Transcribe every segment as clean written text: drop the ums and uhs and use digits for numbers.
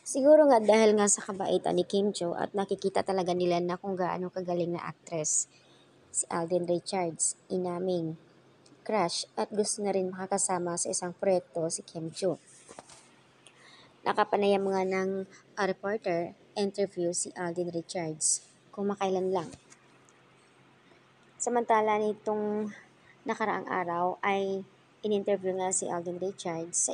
Siguro nga dahil nga sa kabaitan ni Kim Cho at nakikita talaga nila na kung gaano kagaling na actress si Alden Richards, inaming crush at gusto na rin makakasama sa isang proyekto si Kim Cho. Nakapanayam nga ng reporter interview si Alden Richards kung makailan lang. Samantala nitong nakaraang araw ay in-interview nga si Alden Richards sa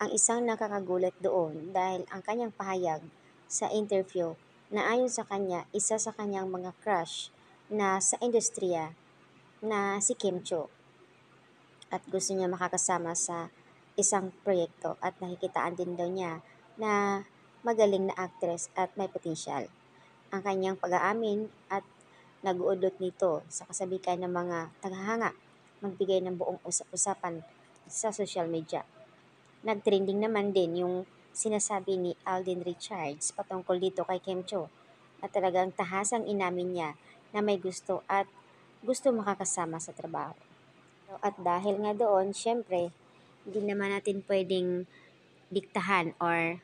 ang isang nakakagulat doon dahil ang kanyang pahayag sa interview na ayon sa kanya, isa sa kanyang mga crush na sa industriya na si Kim Cho at gusto niya makakasama sa isang proyekto at nakikitaan din daw niya na magaling na actress at may potensyal. Ang kanyang pag-aamin at nag-uudot nito sa kasabikan ng mga taghanga magbigay ng buong usap-usapan sa social media. Nag-trending naman din yung sinasabi ni Alden Richards patungkol dito kay Kim Cho na talagang tahasang inamin niya na may gusto at gusto makakasama sa trabaho. At dahil nga doon, syempre, hindi naman natin pwedeng diktahan or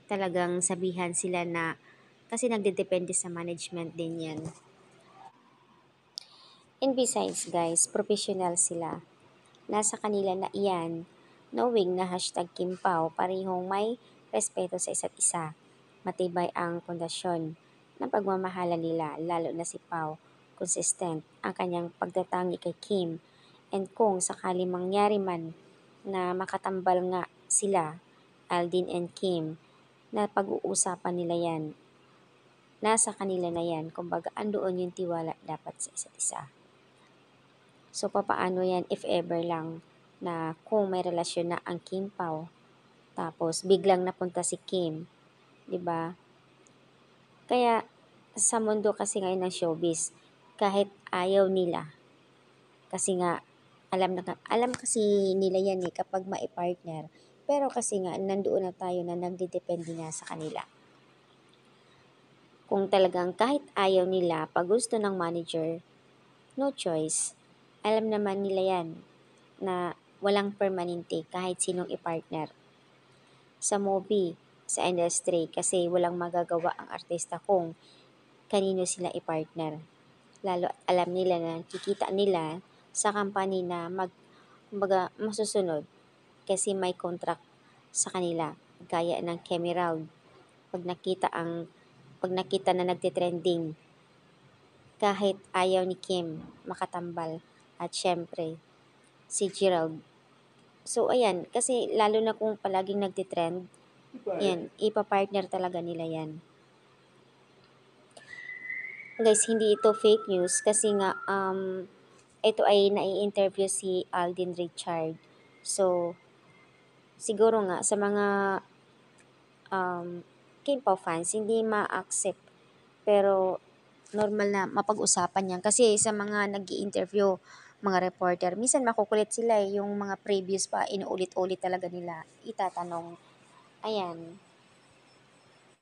talagang sabihan sila na kasi nagdedepende sa management din yan. And besides guys, professional sila. Nasa kanila na iyan, knowing na hashtag Kim Pao parehong may respeto sa isa't isa. Matibay ang pundasyon ng pagmamahala nila, lalo na si Pao. Consistent ang kanyang pagtatangi kay Kim. And kung sakali mangyari man na makatambal nga sila, Aldin and Kim, na pag-uusapan nila yan, nasa kanila na yan. Kumbaga, andoon yung tiwala dapat sa isa't isa. So, papaano yan if ever lang na kung may relasyon na ang Kim Pao, tapos biglang napunta si Kim, 'di ba? Kaya sa mundo kasi ngayon ng showbiz, kahit ayaw nila, kasi nga alam kasi nila yan kapag mai-partner. Pero kasi nga nandoon na tayo na nagdedepende nga sa kanila. Kung talagang kahit ayaw nila, pag gusto ng manager, no choice. Alam naman nila yan na walang permanente kahit sinong i-partner. Sa movie, sa industry, kasi walang magagawa ang artista kung kanino sila i-partner. Lalo at alam nila na kikita nila sa company na kumbaga, masusunod kasi may contract sa kanila. Gaya ng Kemerald. Pag nakita na nagtitrending, kahit ayaw ni Kim makatambal at syempre si Gerald. So ayan, kasi lalo na kung palaging nagtitrend, yan, ipa-partner talaga nila yan. Guys, hindi ito fake news kasi nga ito ay nai-interview si Alden Richard. So siguro nga sa mga Kim Pao fans hindi ma-accept pero normal na mapag-usapan yan. Kasi sa mga nag-i-interview, mga reporter, minsan makukulit sila yung mga previous pa, inuulit-ulit talaga nila itatanong. Ayan.